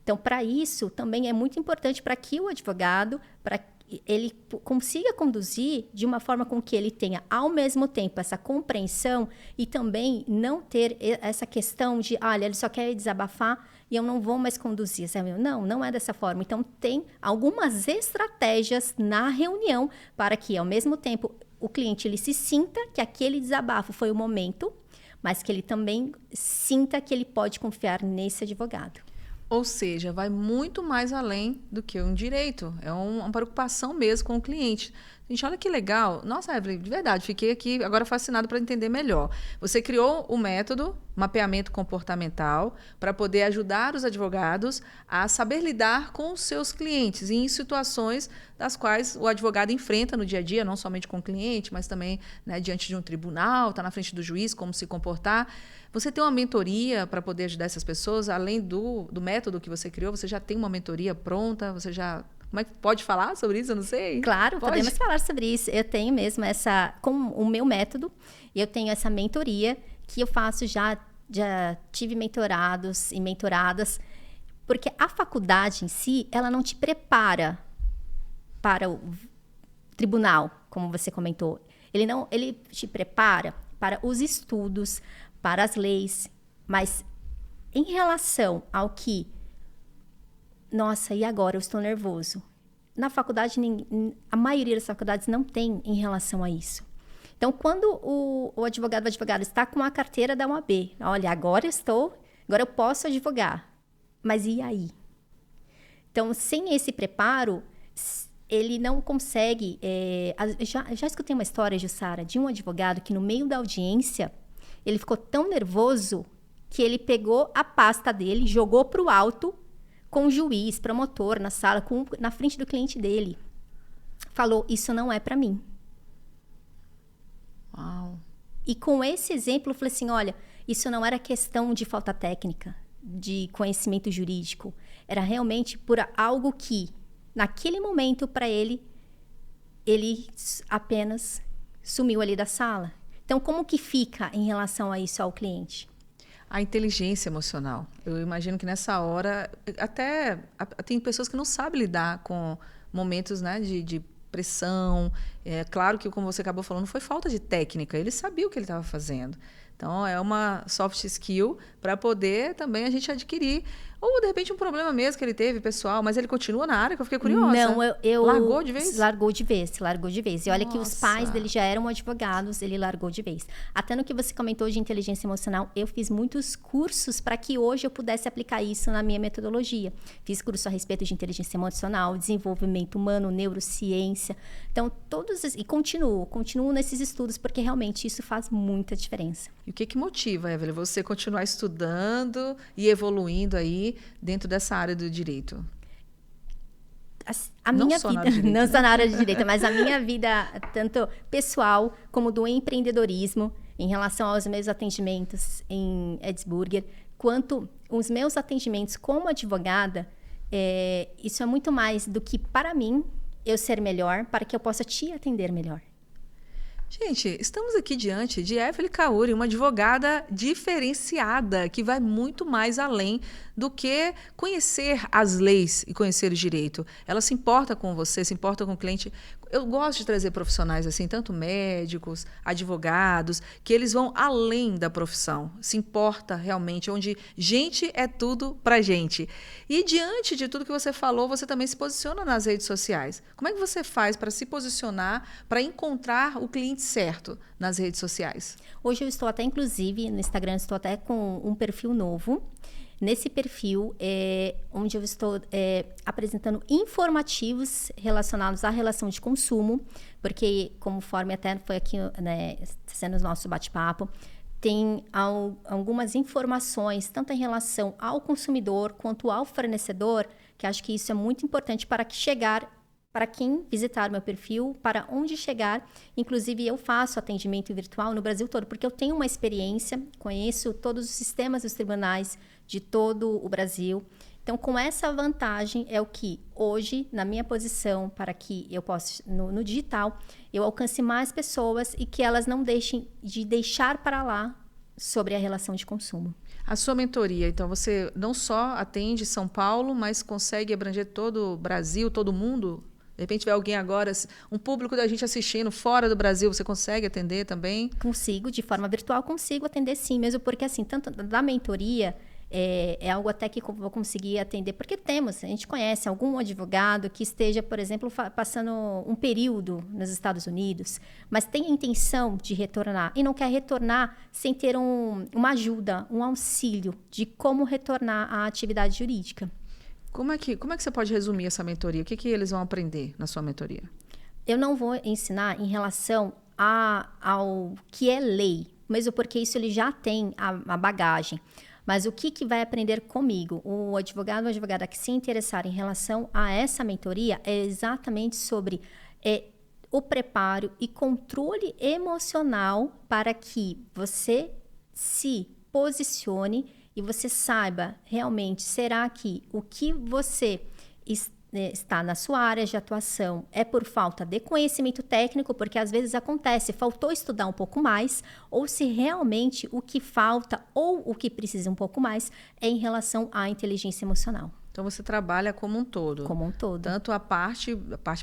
Então, para isso, também é muito importante para que o advogado, para ele consiga conduzir de uma forma com que ele tenha, ao mesmo tempo, essa compreensão e também não ter essa questão de, olha, ele só quer desabafar e eu não vou mais conduzir. Sabe? Não é dessa forma. Então, tem algumas estratégias na reunião para que, ao mesmo tempo, o cliente ele se sinta que aquele desabafo foi o momento, mas que ele também sinta que ele pode confiar nesse advogado. Ou seja, vai muito mais além do que um direito. É uma preocupação mesmo com o cliente. Gente, olha que legal. Nossa, Evelyn, de verdade, fiquei aqui agora fascinada para entender melhor. Você criou o método mapeamento comportamental para poder ajudar os advogados a saber lidar com os seus clientes em situações das quais o advogado enfrenta no dia a dia, não somente com o cliente, mas também, né, diante de um tribunal, está na frente do juiz, como se comportar. Você tem uma mentoria para poder ajudar essas pessoas, além do método que você criou? Você já tem uma mentoria pronta? Você já... Como é que pode falar sobre isso? Eu não sei. Claro, podemos falar sobre isso. Eu tenho mesmo com o meu método, eu tenho essa mentoria que eu faço já tive mentorados e mentoradas, porque a faculdade em si, ela não te prepara para o tribunal, como você comentou. Ele te prepara para os estudos, para as leis, mas em relação ao que, nossa, e agora eu estou nervoso? Na faculdade, a maioria das faculdades não tem em relação a isso. Então, quando o advogado ou advogada está com a carteira da OAB, olha, agora eu posso advogar, mas e aí? Então, sem esse preparo, ele não consegue... já escutei uma história, Jussara, de um advogado que no meio da audiência, ele ficou tão nervoso que ele pegou a pasta dele, jogou para o alto, com o juiz, promotor, na sala, na frente do cliente dele. Falou, isso não é para mim. Uau. E com esse exemplo, eu falei assim, olha, isso não era questão de falta técnica, de conhecimento jurídico. Era realmente por algo que, naquele momento, para ele apenas sumiu ali da sala. Então, como que fica em relação a isso ao cliente? A inteligência emocional. Eu imagino que nessa hora, até tem pessoas que não sabem lidar com momentos, né, de pressão. É claro que, como você acabou falando, foi falta de técnica. Ele sabia o que ele estava fazendo. Então, é uma soft skill para poder também a gente adquirir. Ou, de repente, um problema mesmo que ele teve, pessoal, mas ele continua na área, que eu fiquei curiosa. Não, eu... Largou de vez? Largou de vez. E olha que os pais Nossa. dele já eram advogados, ele largou de vez. Até no que você comentou de inteligência emocional, eu fiz muitos cursos para que hoje eu pudesse aplicar isso na minha metodologia. Fiz curso a respeito de inteligência emocional, desenvolvimento humano, neurociência. Então, e continuo nesses estudos, porque realmente isso faz muita diferença. E o que motiva, Evelyn, você continuar estudando e evoluindo aí dentro dessa área do direito? Não só na área de direito, mas a minha vida, tanto pessoal como do empreendedorismo, em relação aos meus atendimentos em Edsburger, quanto os meus atendimentos como advogada, isso é muito mais do que, para mim, eu ser melhor, para que eu possa te atender melhor. Gente, estamos aqui diante de Evelyn Kauri, uma advogada diferenciada, que vai muito mais além do que conhecer as leis e conhecer o direito. Ela se importa com você, se importa com o cliente. Eu gosto de trazer profissionais assim, tanto médicos, advogados, que eles vão além da profissão. Se importa realmente, onde gente é tudo pra gente. E diante de tudo que você falou, você também se posiciona nas redes sociais. Como é que você faz para se posicionar, para encontrar o cliente certo nas redes sociais? Hoje eu estou até, inclusive, no Instagram, estou até com um perfil novo. Nesse perfil, onde eu estou apresentando informativos relacionados à relação de consumo, porque, conforme até foi aqui, né, sendo o nosso bate-papo, tem algumas informações, tanto em relação ao consumidor quanto ao fornecedor, que acho que isso é muito importante para quem visitar o meu perfil, para onde chegar. Inclusive, eu faço atendimento virtual no Brasil todo, porque eu tenho uma experiência, conheço todos os sistemas dos tribunais de todo o Brasil. Então, com essa vantagem, é o que hoje, na minha posição, para que eu possa, no digital, eu alcance mais pessoas e que elas não deixem de deixar para lá sobre a relação de consumo. A sua mentoria, então, você não só atende São Paulo, mas consegue abranger todo o Brasil, todo o mundo? De repente tiver alguém agora, um público da gente assistindo fora do Brasil, você consegue atender também? Consigo, de forma virtual, consigo atender sim, mesmo porque assim, tanto da mentoria é algo até que vou conseguir atender, porque a gente conhece algum advogado que esteja, por exemplo, passando um período nos Estados Unidos, mas tem a intenção de retornar e não quer retornar sem ter uma ajuda, um auxílio de como retornar à atividade jurídica. Como é que você pode resumir essa mentoria? O que eles vão aprender na sua mentoria? Eu não vou ensinar em relação ao que é lei, mesmo porque isso ele já tem a bagagem. Mas o que vai aprender comigo? O advogado ou advogada que se interessar em relação a essa mentoria é exatamente sobre o preparo e controle emocional para que você se posicione e você saiba realmente, será que o que você está na sua área de atuação é por falta de conhecimento técnico, porque às vezes acontece, faltou estudar um pouco mais, ou se realmente o que falta ou o que precisa um pouco mais é em relação à inteligência emocional. Então você trabalha como um todo. Como um todo. Tanto a parte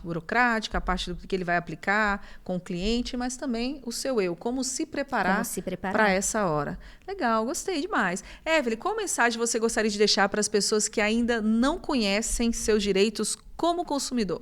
burocrática, a parte do que ele vai aplicar com o cliente, mas também o seu eu, como se preparar para essa hora. Legal, gostei demais. Evelyn, qual mensagem você gostaria de deixar para as pessoas que ainda não conhecem seus direitos como consumidor?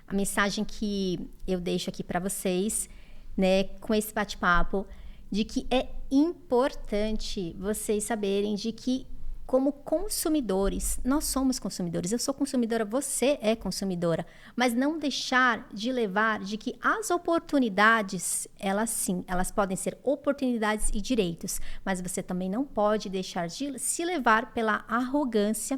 A mensagem que eu deixo aqui para vocês, né, com esse bate-papo, de que é importante vocês saberem de que como consumidores, nós somos consumidores, eu sou consumidora, você é consumidora, mas não deixar de levar de que as oportunidades, elas podem ser oportunidades e direitos, mas você também não pode deixar de se levar pela arrogância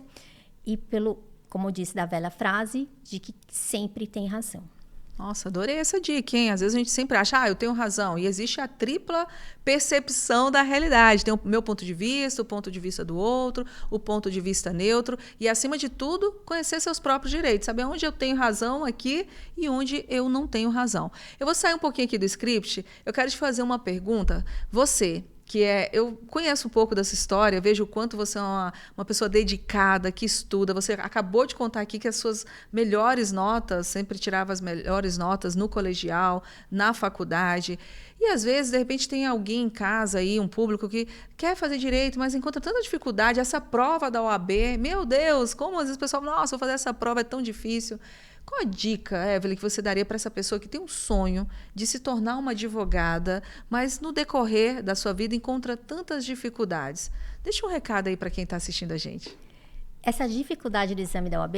e pelo, como disse da velha frase, de que sempre tem razão. Nossa, adorei essa dica, hein? Às vezes a gente sempre acha, eu tenho razão. E existe a tripla percepção da realidade. Tem o meu ponto de vista, o ponto de vista do outro, o ponto de vista neutro. E, acima de tudo, conhecer seus próprios direitos. Saber onde eu tenho razão aqui e onde eu não tenho razão. Eu vou sair um pouquinho aqui do script. Eu quero te fazer uma pergunta. Você... eu conheço um pouco dessa história, vejo o quanto você é uma pessoa dedicada, que estuda. Você acabou de contar aqui que as suas melhores notas, sempre tirava as melhores notas no colegial, na faculdade. E às vezes, de repente, tem alguém em casa aí, um público que quer fazer direito, mas encontra tanta dificuldade. Essa prova da OAB, meu Deus, como às vezes o pessoal fala, nossa, vou fazer essa prova, é tão difícil. Qual a dica, Evelyn, que você daria para essa pessoa que tem um sonho de se tornar uma advogada, mas no decorrer da sua vida encontra tantas dificuldades? Deixa um recado aí para quem está assistindo a gente. Essa dificuldade do exame da OAB,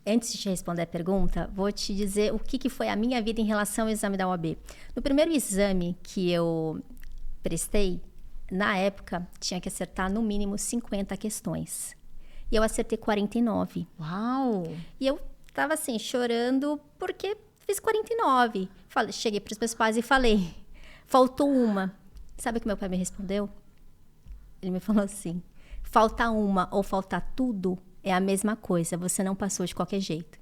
antes de te responder a pergunta, vou te dizer o que foi a minha vida em relação ao exame da OAB. No primeiro exame que eu prestei, na época, tinha que acertar no mínimo 50 questões. E eu acertei 49. Uau! E eu estava assim, chorando, porque fiz 49. Cheguei para os meus pais e falei, faltou uma. Sabe o que meu pai me respondeu? Ele me falou assim, falta uma ou faltar tudo é a mesma coisa, você não passou de qualquer jeito.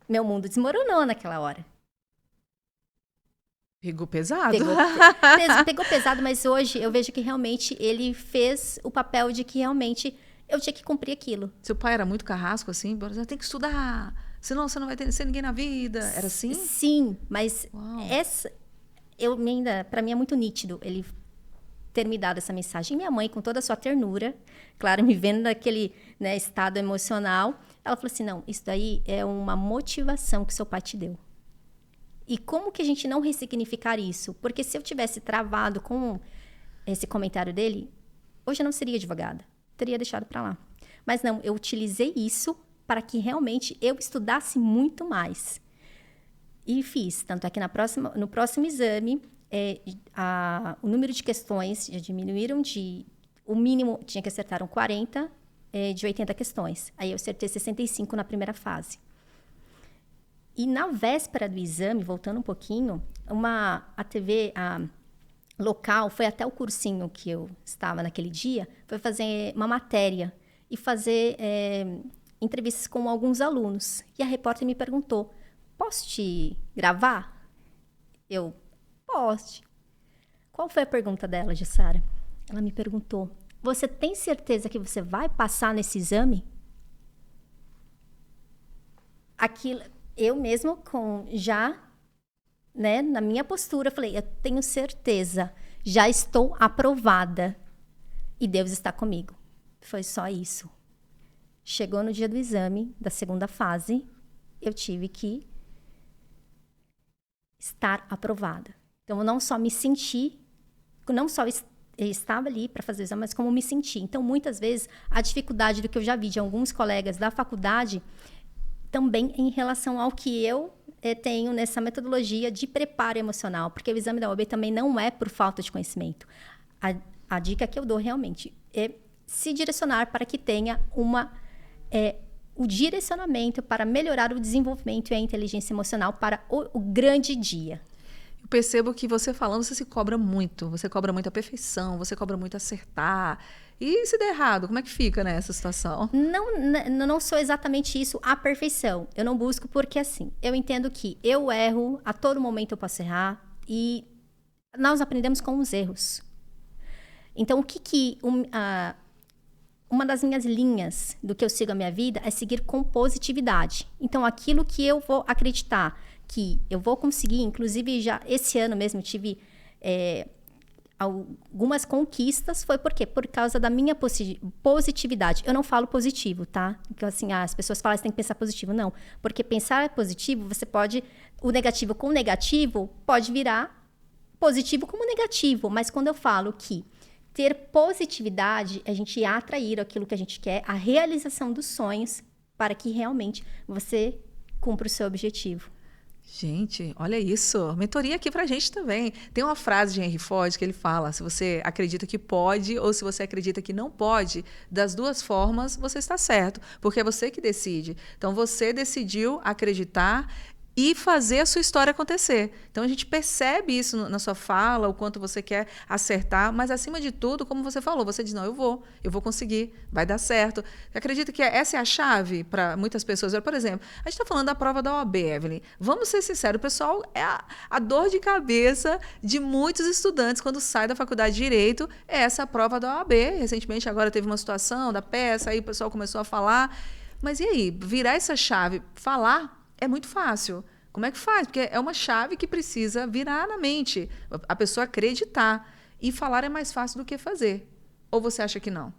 Meu mundo desmoronou naquela hora. Pegou pesado? Pegou pesado, mas hoje eu vejo que realmente ele fez o papel de que realmente eu tinha que cumprir aquilo. Seu pai era muito carrasco, assim? Você tem que estudar, senão você não vai ser ninguém na vida. Era assim? Sim, mas para mim é muito nítido ele ter me dado essa mensagem. E minha mãe, com toda a sua ternura, claro, me vendo naquele estado emocional, ela falou assim, não, isso daí é uma motivação que seu pai te deu. E como que a gente não ressignificar isso? Porque se eu tivesse travado com esse comentário dele, hoje eu não seria advogada. Teria deixado para lá. Mas não, eu utilizei isso para que realmente eu estudasse muito mais. E fiz. Tanto é que no próximo exame, o número de questões já diminuíram o mínimo, tinha que acertar 40 de 80 questões. Aí eu acertei 65 na primeira fase. E na véspera do exame, voltando um pouquinho, a TV local foi até o cursinho que eu estava naquele dia, foi fazer uma matéria e fazer entrevistas com alguns alunos. E a repórter me perguntou, posso te gravar? Eu, posso. Qual foi a pergunta dela, Jussara? Ela me perguntou, você tem certeza que você vai passar nesse exame? aquilo, eu mesmo né, na minha postura, falei, eu tenho certeza, já estou aprovada e Deus está comigo. Foi só isso. Chegou no dia do exame, da segunda fase, eu tive que estar aprovada. Então, eu não só me senti, não só estava ali para fazer o exame, mas como me senti. Então, muitas vezes, a dificuldade do que eu já vi de alguns colegas da faculdade, também em relação ao que eu tenho nessa metodologia de preparo emocional, porque o exame da OAB também não é por falta de conhecimento. A dica que eu dou realmente é se direcionar para que tenha o direcionamento para melhorar o desenvolvimento e a inteligência emocional para o grande dia. Eu percebo que você falando, você se cobra muito. Você cobra muito a perfeição, você cobra muito acertar. E se der errado, como é que fica nessa situação? Não sou exatamente isso, a perfeição. Eu não busco porque, assim, eu entendo que eu erro, a todo momento eu posso errar. E nós aprendemos com os erros. Então, uma das minhas linhas do que eu sigo a minha vida é seguir com positividade. Então, aquilo que eu vou acreditar que eu vou conseguir, inclusive já esse ano mesmo eu tive algumas conquistas, foi por quê? Por causa da minha positividade. Eu não falo positivo, tá? Porque assim, as pessoas falam que você tem que pensar positivo. Não, porque pensar positivo, você pode, o negativo com negativo pode virar positivo como negativo, mas quando eu falo que ter positividade, a gente atrair aquilo que a gente quer, a realização dos sonhos, para que realmente você cumpra o seu objetivo. Gente, olha isso. Mentoria aqui pra gente também. Tem uma frase de Henry Ford que ele fala: se você acredita que pode ou se você acredita que não pode, das duas formas você está certo, porque é você que decide. Então você decidiu acreditar e fazer a sua história acontecer. Então, a gente percebe isso na sua fala, o quanto você quer acertar, mas, acima de tudo, como você falou, você diz, não, eu vou conseguir, vai dar certo. Você acredita que essa é a chave para muitas pessoas? Por exemplo, a gente está falando da prova da OAB, Evelyn. Vamos ser sinceros, o pessoal, é a dor de cabeça de muitos estudantes quando sai da faculdade de Direito, é essa prova da OAB. Recentemente, agora teve uma situação da peça, aí o pessoal começou a falar. Mas e aí? Virar essa chave, falar, é muito fácil. Como é que faz? Porque é uma chave que precisa virar na mente, a pessoa acreditar. E falar é mais fácil do que fazer. Ou você acha que não?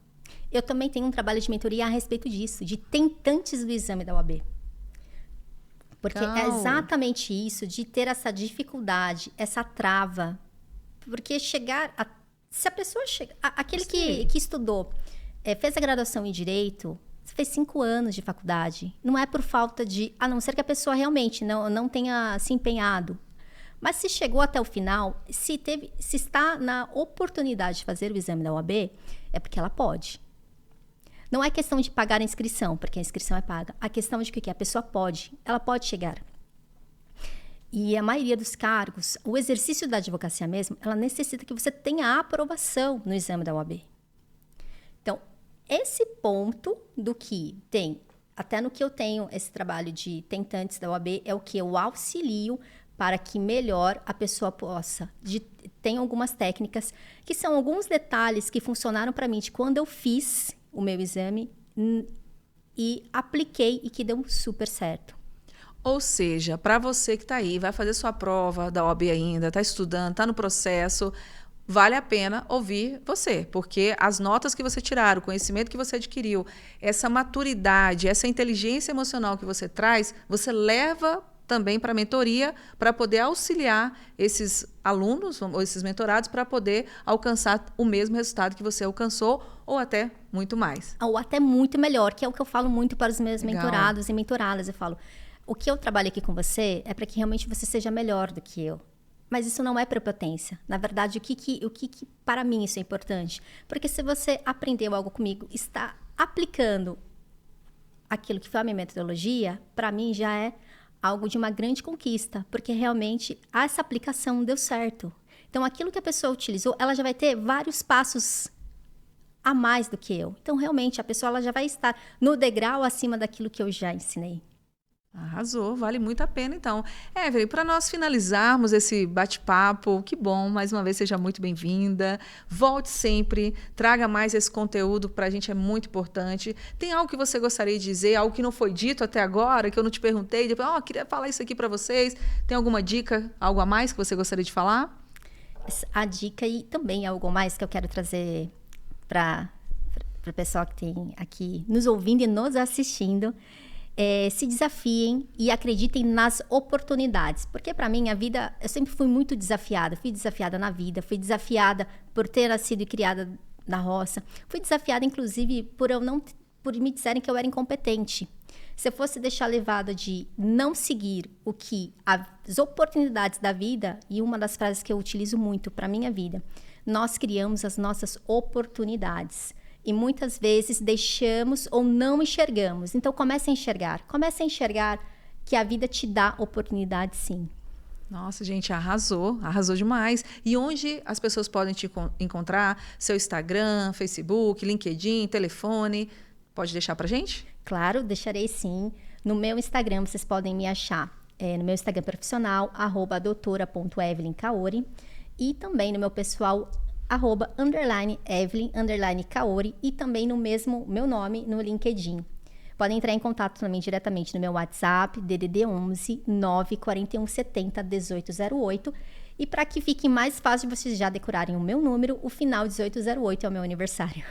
Eu também tenho um trabalho de mentoria a respeito disso, de tentantes do exame da OAB. Porque é exatamente isso, de ter essa dificuldade, essa trava. Porque se a pessoa chega... Aquele que estudou, fez a graduação em Direito... Você fez 5 anos de faculdade. Não é por falta de... A não ser que a pessoa realmente não tenha se empenhado. Mas se chegou até o final, se está na oportunidade de fazer o exame da OAB, é porque ela pode. Não é questão de pagar a inscrição, porque a inscrição é paga. A questão de que a pessoa pode. Ela pode chegar. E a maioria dos cargos, o exercício da advocacia mesmo, ela necessita que você tenha a aprovação no exame da OAB. Então, esse ponto do que tem, até no que eu tenho esse trabalho de tentantes da OAB, é o que eu auxilio para que melhor a pessoa possa. Tem algumas técnicas que são alguns detalhes que funcionaram para mim de quando eu fiz o meu exame e apliquei e que deu super certo. Ou seja, para você que está aí, vai fazer sua prova da OAB ainda, está estudando, está no processo... Vale a pena ouvir você, porque as notas que você tirar, o conhecimento que você adquiriu, essa maturidade, essa inteligência emocional que você traz, você leva também para a mentoria para poder auxiliar esses alunos ou esses mentorados para poder alcançar o mesmo resultado que você alcançou ou até muito mais. Ou até muito melhor, que é o que eu falo muito para os meus Legal. mentorados e mentoradas. Eu falo, o que eu trabalho aqui com você é para que realmente você seja melhor do que eu. Mas isso não é prepotência. Na verdade, o que para mim isso é importante? Porque se você aprendeu algo comigo, está aplicando aquilo que foi a minha metodologia, para mim já é algo de uma grande conquista, porque realmente essa aplicação deu certo. Então, aquilo que a pessoa utilizou, ela já vai ter vários passos a mais do que eu. Então, realmente, a pessoa ela já vai estar no degrau acima daquilo que eu já ensinei. Arrasou, vale muito a pena então. Evelyn, para nós finalizarmos esse bate-papo, que bom, mais uma vez seja muito bem-vinda. Volte sempre, traga mais esse conteúdo, para a gente é muito importante. Tem algo que você gostaria de dizer, algo que não foi dito até agora, que eu não te perguntei, depois, queria falar isso aqui para vocês. Tem alguma dica, algo a mais que você gostaria de falar? A dica e também algo mais que eu quero trazer para o pessoal que tem aqui nos ouvindo e nos assistindo. Se desafiem e acreditem nas oportunidades. Porque para mim, a vida, eu sempre fui muito desafiada. Fui desafiada na vida, fui desafiada por ter nascido e criada na roça. Fui desafiada, inclusive, por me dizerem que eu era incompetente. Se eu fosse deixar levada de não seguir as oportunidades da vida, e uma das frases que eu utilizo muito para minha vida, nós criamos as nossas oportunidades. E muitas vezes deixamos ou não enxergamos. Então, comece a enxergar que a vida te dá oportunidade, sim. Nossa, gente, arrasou demais. E onde as pessoas podem te encontrar? Seu Instagram, Facebook, LinkedIn, telefone? Pode deixar pra gente? Claro, deixarei sim. No meu Instagram, vocês podem me achar no meu Instagram profissional, @doutora.evelynkaori, e também no meu pessoal, @_Evelyn_Kaori, e também no mesmo meu nome no LinkedIn. Podem entrar em contato também diretamente no meu WhatsApp, DDD 11 941 70 1808. E para que fique mais fácil de vocês já decorarem o meu número, o final 1808 é o meu aniversário.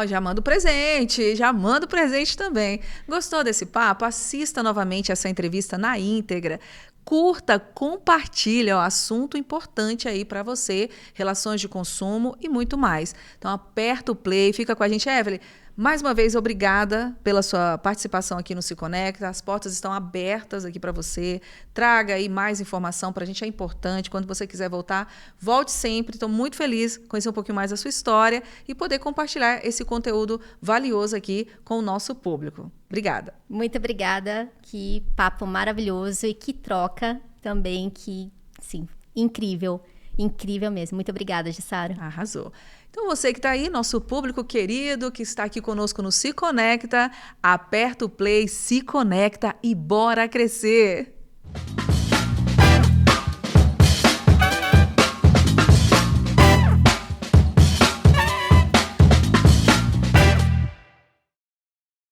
Já mando presente também. Gostou desse papo? Assista novamente essa entrevista na íntegra. Curta, compartilha, assunto importante aí para você, relações de consumo e muito mais. Então aperta o play, fica com a gente. Evelyn, mais uma vez, obrigada pela sua participação aqui no Se Conecta. As portas estão abertas aqui para você. Traga aí mais informação, para a gente é importante. Quando você quiser voltar, volte sempre. Estou muito feliz de conhecer um pouquinho mais da sua história e poder compartilhar esse conteúdo valioso aqui com o nosso público. Obrigada. Muito obrigada. Que papo maravilhoso e que troca também, que, sim, incrível. Incrível mesmo. Muito obrigada, Jussara. Arrasou. Então, você que está aí, nosso público querido, que está aqui conosco no Se Conecta, aperta o play, se conecta e bora crescer!